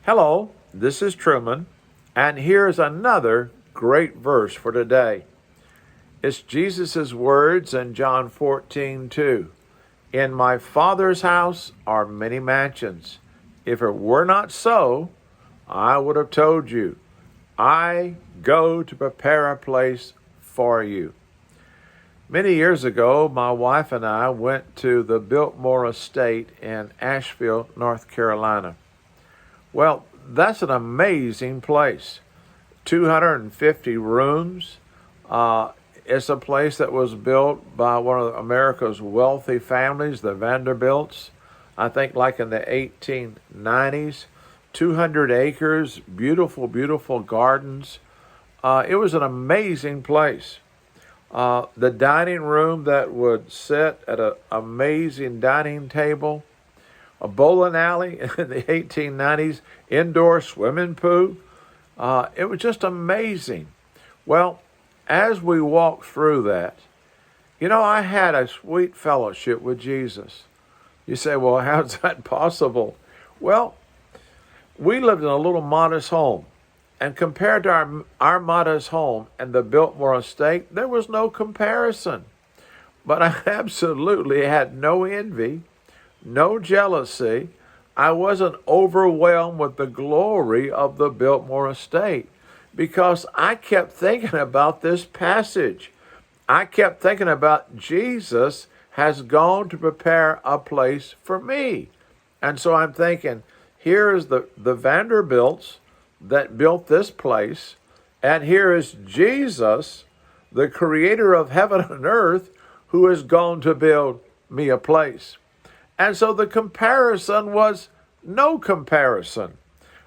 Hello, this is Truman, and here's another great verse for today. It's Jesus' words in John 14:2. In my Father's house are many mansions. If it were not so, I would have told you. I go to prepare a place for you. Many years ago, my wife and I went to the Biltmore Estate in Asheville, North Carolina. Well, that's an amazing place. 250 rooms. It's a place that was built by one of America's wealthy families, the Vanderbilts, I think like in the 1890s. 200 acres, beautiful, beautiful gardens. It was an amazing place. The dining room that would sit at an amazing dining table, a bowling alley in the 1890s, indoor swimming pool. It was just amazing. Well, as we walked through that, I had a sweet fellowship with Jesus. You say, well, how's that possible? Well, we lived in a little modest home. And compared to our modest home and the Biltmore Estate, there was no comparison. But I absolutely had no envy, no jealousy. I wasn't overwhelmed with the glory of the Biltmore Estate because I kept thinking about this passage. I kept thinking about Jesus has gone to prepare a place for me. And so I'm thinking, here is the Vanderbilts that built this place, and here is Jesus, the creator of heaven and earth, who has gone to build me a place. And so the comparison was no comparison.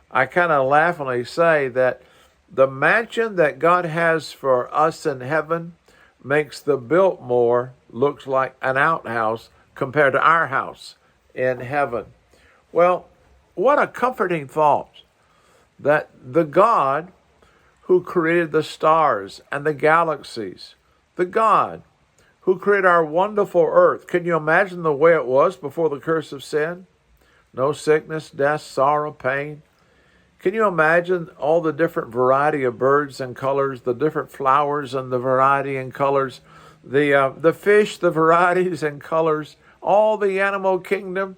I kind of laughingly say that the mansion that God has for us in heaven makes the Biltmore looks like an outhouse compared to our house in heaven. Well, what a comforting thought that the God who created the stars and the galaxies, the God who created our wonderful earth. Can you imagine the way it was before the curse of sin? No sickness, death, sorrow, pain. Can you imagine all the different variety of birds and colors, the different flowers and the variety and colors, the fish, the varieties and colors, all the animal kingdom?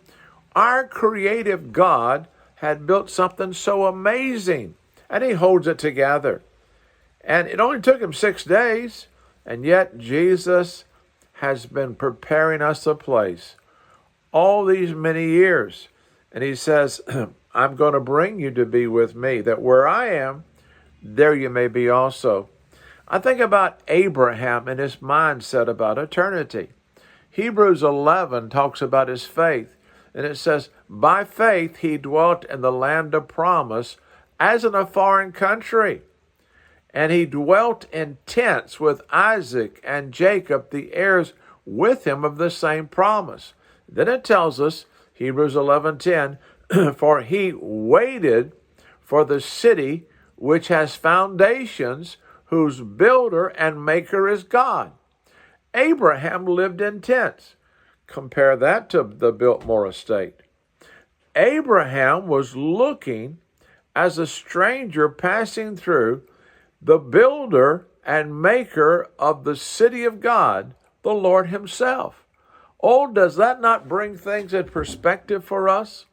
Our creative God had built something so amazing, and he holds it together. And it only took him 6 days, and yet Jesus has been preparing us a place all these many years. And he says, I'm going to bring you to be with me, that where I am, there you may be also. I think about Abraham and his mindset about eternity. Hebrews 11 talks about his faith, and it says, by faith he dwelt in the land of promise as in a foreign country. And he dwelt in tents with Isaac and Jacob, the heirs with him of the same promise. Then it tells us, Hebrews 11:10, for he waited for the city which has foundations, whose builder and maker is God. Abraham lived in tents. Compare that to the Biltmore Estate. Abraham was looking as a stranger passing through, the builder and maker of the city of God, the Lord himself. Oh, does that not bring things in perspective for us?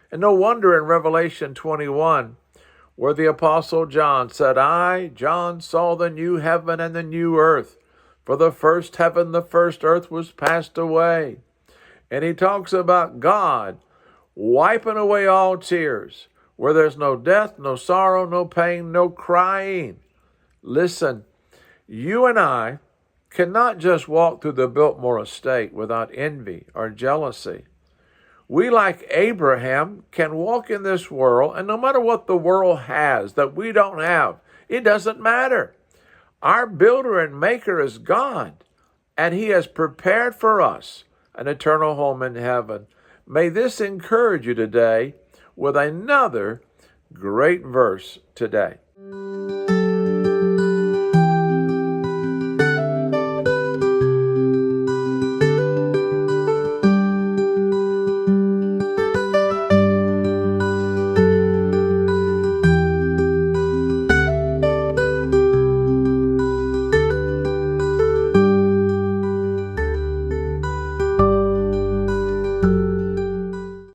And no wonder in Revelation 21, where the Apostle John said, I, John, saw the new heaven and the new earth, for the first heaven, the first earth was passed away. And he talks about God wiping away all tears, where there's no death, no sorrow, no pain, no crying. Listen, you and I cannot just walk through the Biltmore Estate without envy or jealousy. We, like Abraham, can walk in this world, and no matter what the world has that we don't have, it doesn't matter. Our builder and maker is God, and he has prepared for us an eternal home in heaven. May this encourage you today with another great verse today.